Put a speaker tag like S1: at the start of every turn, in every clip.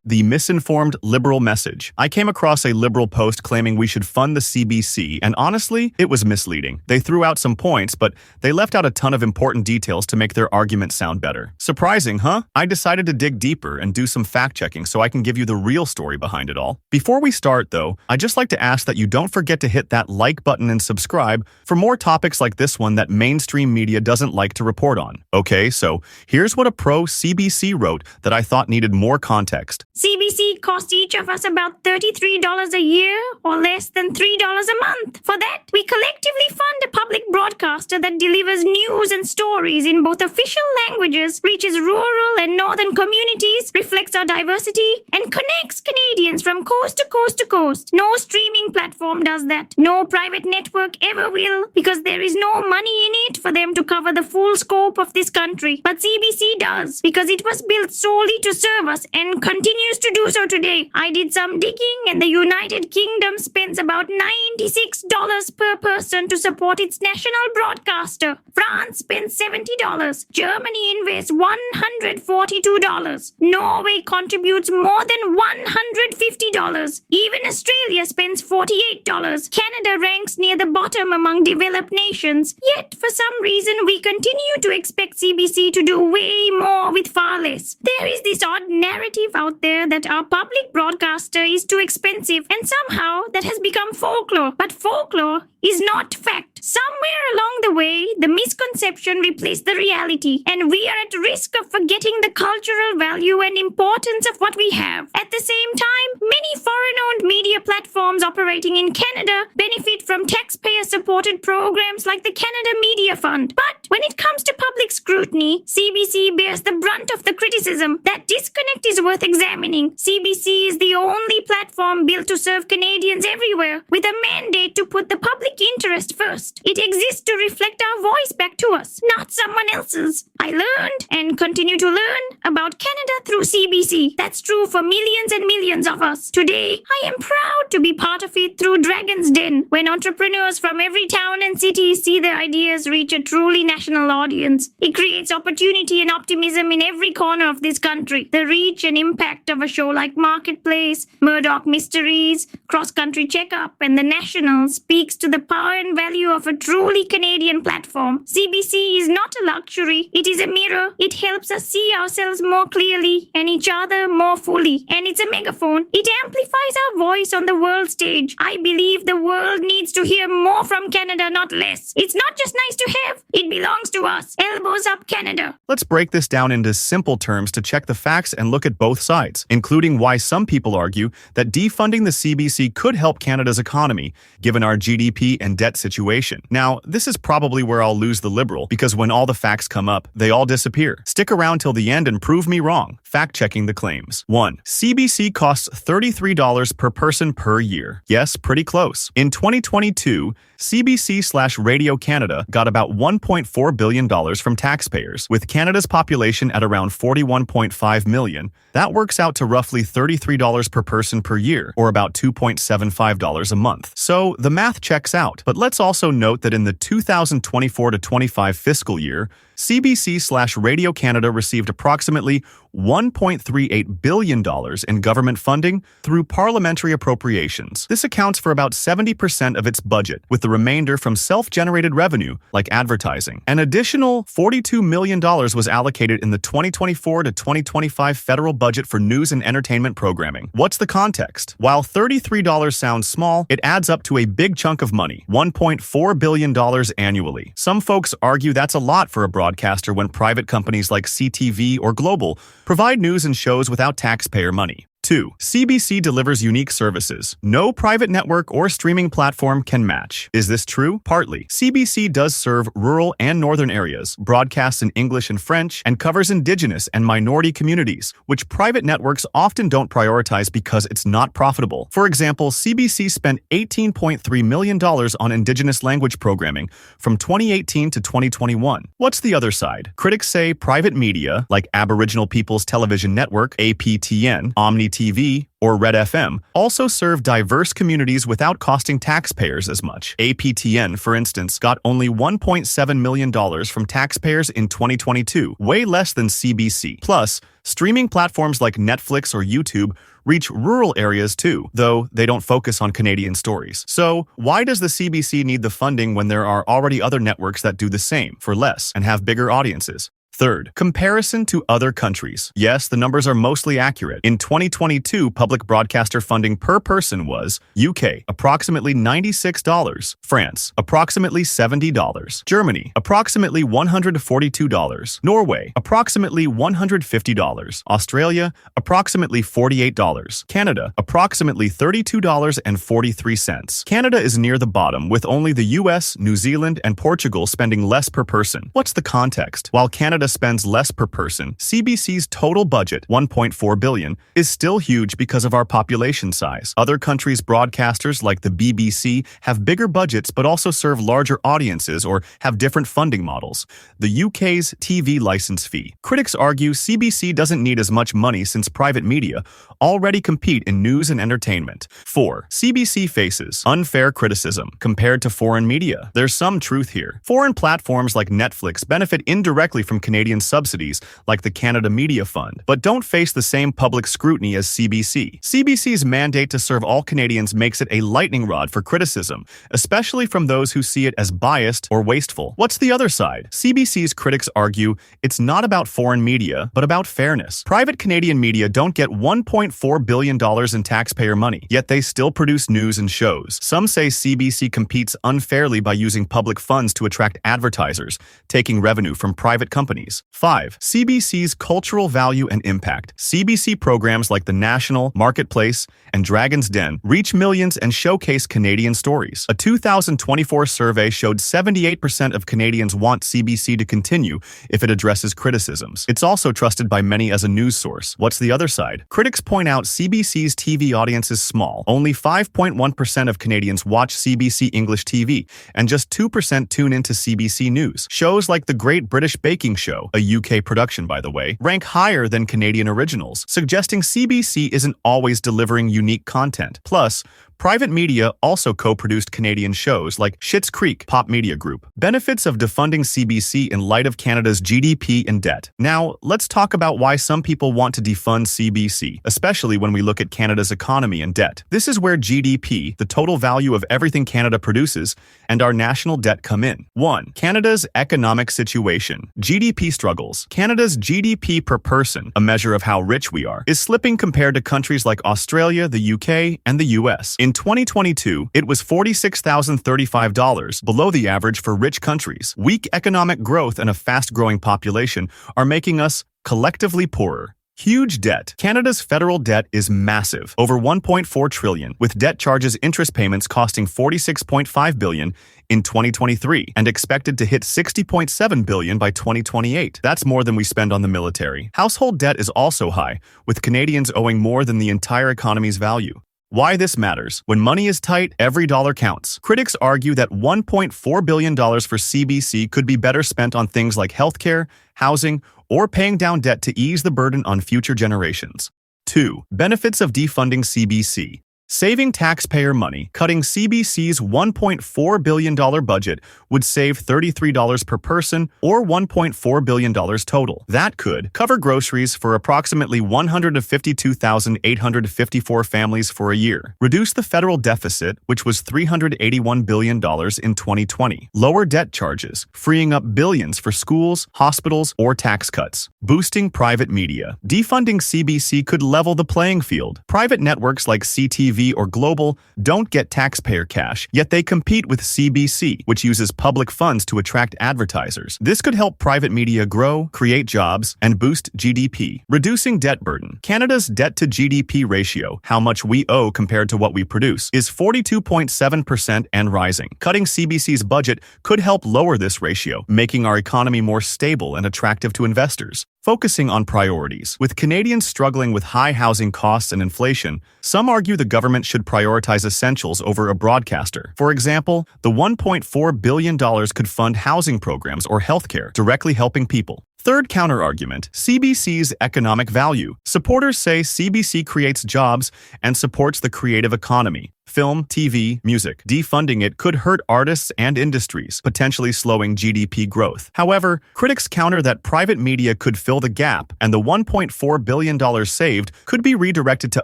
S1: The misinformed liberal message. I came across a liberal post claiming we should fund the CBC, and honestly, it was misleading. They threw out some points, but they left out a ton of important details to make their argument sound better. Surprising, huh? I decided to dig deeper and do some fact-checking so I can give you the real story behind it all. Before we start, though, I'd just like to ask that you don't forget to hit that like button and subscribe for more topics like this one that mainstream media doesn't like to report on. Okay, so here's what a pro-CBC wrote that I thought needed more context.
S2: CBC costs each of us about $33 a year or less than $3 a month. For that, we collectively fund a public broadcaster that delivers news and stories in both official languages, reaches rural and northern communities, reflects our diversity, and connects Canadians from coast to coast to coast. No streaming platform does that. No private network ever will, because there is no money in it for them to cover the full scope of this country. But CBC does, because it was built solely to serve us and continues to do so today. I did some digging, and the United Kingdom spends about $96 per person to support its national broadcaster. France spends $70. Germany invests $142. Norway contributes more than $150. Even Australia spends $48. Canada ranks near the bottom among developed nations. Yet, for some reason, we continue to expect CBC to do way more with far less. There is this odd narrative out there that our public broadcaster is too expensive, and somehow that has become folklore. But folklore is not fact. Somewhere along the way, the misconception replaced the reality, and we are at risk of forgetting the cultural value and importance of what we have. At the same time, many foreign-owned media platforms operating in Canada benefit from taxpayer-supported programs like the Canada Media Fund. But when it comes to public scrutiny, CBC bears the brunt of the criticism. That disconnect is worth examining. CBC is the only platform built to serve Canadians everywhere, with a mandate to put the public interest first. It exists to reflect our voice back to us, not someone else's. I learned and continue to learn about Canada through CBC. That's true for millions and millions of us. Today, I am proud to be part of it through Dragon's Den, when entrepreneurs from every town and city see their ideas reach a truly national audience. It creates opportunity and optimism in every corner of this country. The reach and impact of a show like Marketplace, Murdoch Mysteries, Cross Country Checkup, and The National speaks to the power and value of a truly Canadian platform. CBC is not a luxury, it is a mirror. It helps us see ourselves more clearly and each other more fully. And it's a megaphone. It amplifies our voice on the world stage. I believe the world needs to hear more from Canada, not less. It's not just nice to have, it belongs to us. Elbows up, Canada.
S1: Let's break this down into simple terms to check the facts and look at both sides, including why some people argue that defunding the CBC could help Canada's economy, given our GDP and debt situation. Now, this is probably where I'll lose the liberal, because when all the facts come up, they all disappear. Stick around till the end and prove me wrong. Fact-checking the claims. 1. CBC costs $33 per person per year. Yes, pretty close. In 2022, CBC/Radio Canada got about $1.4 billion from taxpayers. With Canada's population at around 41.5 million, that works out to roughly $33 per person per year, or about $2.75 a month. So the math checks out. But let's also note that in the 2024-25 fiscal year, CBC/Radio Canada received approximately $1.38 billion in government funding through parliamentary appropriations. This accounts for about 70% of its budget, with the remainder from self-generated revenue, like advertising. An additional $42 million was allocated in the 2024-2025 federal budget for news and entertainment programming. What's the context? While $33 sounds small, it adds up to a big chunk of money, $1.4 billion annually. Some folks argue that's a lot for a broadcaster when private companies like CTV or Global provide news and shows without taxpayer money. 2. CBC delivers unique services. No private network or streaming platform can match. Is this true? Partly. CBC does serve rural and northern areas, broadcasts in English and French, and covers Indigenous and minority communities, which private networks often don't prioritize because it's not profitable. For example, CBC spent $18.3 million on Indigenous language programming from 2018 to 2021. What's the other side? Critics say private media, like Aboriginal People's Television Network, APTN, Omni TV, or Red FM, also serve diverse communities without costing taxpayers as much. APTN, for instance, got only $1.7 million from taxpayers in 2022, way less than CBC. Plus, streaming platforms like Netflix or YouTube reach rural areas too, though they don't focus on Canadian stories. So, why does the CBC need the funding when there are already other networks that do the same, for less, and have bigger audiences? Third, comparison to other countries. Yes, the numbers are mostly accurate. In 2022, public broadcaster funding per person was UK, approximately $96, France, approximately $70, Germany, approximately $142, Norway, approximately $150, Australia, approximately $48, Canada, approximately $32.43. Canada is near the bottom, with only the US, New Zealand, and Portugal spending less per person. What's the context? While Canada spends less per person, CBC's total budget, $1.4 billion, is still huge because of our population size. Other countries' broadcasters like the BBC have bigger budgets but also serve larger audiences or have different funding models. The UK's TV license fee. Critics argue CBC doesn't need as much money since private media already compete in news and entertainment. 4. CBC faces unfair criticism compared to foreign media. There's some truth here. Foreign platforms like Netflix benefit indirectly from Canadian subsidies like the Canada Media Fund, but don't face the same public scrutiny as CBC. CBC's mandate to serve all Canadians makes it a lightning rod for criticism, especially from those who see it as biased or wasteful. What's the other side? CBC's critics argue it's not about foreign media, but about fairness. Private Canadian media don't get $1.4 billion in taxpayer money, yet they still produce news and shows. Some say CBC competes unfairly by using public funds to attract advertisers, taking revenue from private companies. 5. CBC's cultural value and impact. CBC programs like The National, Marketplace, and Dragon's Den reach millions and showcase Canadian stories. A 2024 survey showed 78% of Canadians want CBC to continue if it addresses criticisms. It's also trusted by many as a news source. What's the other side? Critics point out CBC's TV audience is small. Only 5.1% of Canadians watch CBC English TV, and just 2% tune into CBC News. Shows like The Great British Baking Show, a UK production by the way, rank higher than Canadian originals, suggesting CBC isn't always delivering unique content. Plus, private media also co-produced Canadian shows like Schitt's Creek, Pop Media Group. Benefits of defunding CBC in light of Canada's GDP and debt. Now, let's talk about why some people want to defund CBC, especially when we look at Canada's economy and debt. This is where GDP, the total value of everything Canada produces, and our national debt come in. 1. Canada's economic situation. GDP struggles. Canada's GDP per person, a measure of how rich we are, is slipping compared to countries like Australia, the UK, and the US. In 2022, it was $46,035, below the average for rich countries. Weak economic growth and a fast-growing population are making us collectively poorer. Huge debt. Canada's federal debt is massive, over $1.4 trillion, with debt charges interest payments costing $46.5 billion in 2023 and expected to hit $60.7 billion by 2028. That's more than we spend on the military. Household debt is also high, with Canadians owing more than the entire economy's value. Why this matters. When money is tight, every dollar counts. Critics argue that $1.4 billion for CBC could be better spent on things like healthcare, housing, or paying down debt to ease the burden on future generations. 2. Benefits of defunding CBC. Saving taxpayer money. Cutting CBC's $1.4 billion budget would save $33 per person or $1.4 billion total. That could cover groceries for approximately 152,854 families for a year. Reduce the federal deficit, which was $381 billion in 2020. Lower debt charges, freeing up billions for schools, hospitals, or tax cuts. Boosting private media. Defunding CBC could level the playing field. Private networks like CTV or Global don't get taxpayer cash, yet they compete with CBC, which uses public funds to attract advertisers. This could help private media grow, create jobs, and boost GDP. Reducing debt burden. Canada's debt-to-GDP ratio, how much we owe compared to what we produce, is 42.7% and rising. Cutting CBC's budget could help lower this ratio, making our economy more stable and attractive to investors. Focusing on priorities. With Canadians struggling with high housing costs and inflation, some argue the government should prioritize essentials over a broadcaster. For example, the $1.4 billion could fund housing programs or healthcare, directly helping people. Third counterargument, CBC's economic value. Supporters say CBC creates jobs and supports the creative economy. Film, TV, music. Defunding it could hurt artists and industries, potentially slowing GDP growth. However, critics counter that private media could fill the gap, and the $1.4 billion saved could be redirected to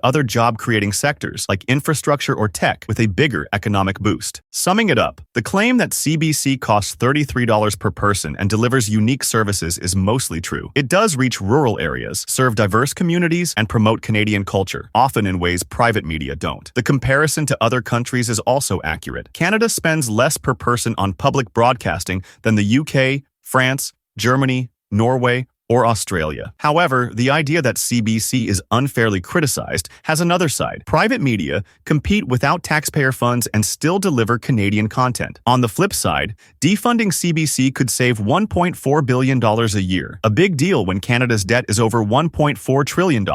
S1: other job-creating sectors like infrastructure or tech with a bigger economic boost. Summing it up, the claim that CBC costs $33 per person and delivers unique services is mostly true. It does reach rural areas, serve diverse communities, and promote Canadian culture, often in ways private media don't. The comparison to other countries is also accurate. Canada spends less per person on public broadcasting than the UK, France, Germany, Norway, or Australia. However, the idea that CBC is unfairly criticized has another side. Private media compete without taxpayer funds and still deliver Canadian content. On the flip side, defunding CBC could save $1.4 billion a year, a big deal when Canada's debt is over $1.4 trillion,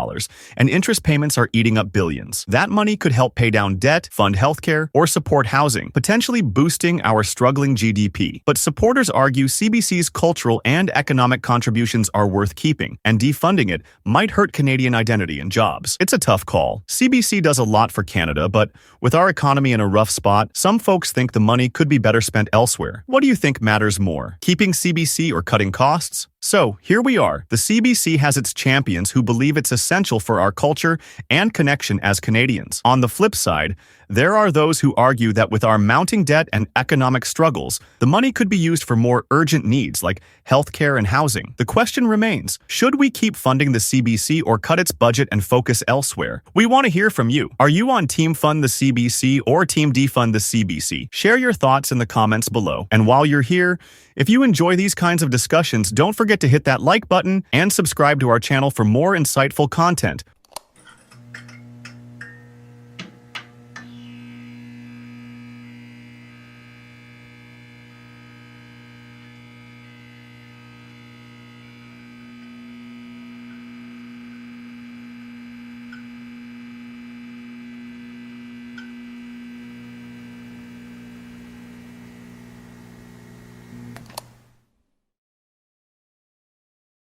S1: and interest payments are eating up billions. That money could help pay down debt, fund healthcare, or support housing, potentially boosting our struggling GDP. But supporters argue CBC's cultural and economic contributions are worth keeping, and defunding it might hurt Canadian identity and jobs. It's a tough call. CBC does a lot for Canada, but with our economy in a rough spot, some folks think the money could be better spent elsewhere. What do you think matters more, keeping CBC or cutting costs? So, here we are. The CBC has its champions who believe it's essential for our culture and connection as Canadians. On the flip side, there are those who argue that with our mounting debt and economic struggles, the money could be used for more urgent needs like healthcare and housing. The question remains, should we keep funding the CBC or cut its budget and focus elsewhere? We want to hear from you. Are you on Team Fund the CBC or Team Defund the CBC? Share your thoughts in the comments below. And while you're here, if you enjoy these kinds of discussions, don't forget to hit that like button and subscribe to our channel for more insightful content.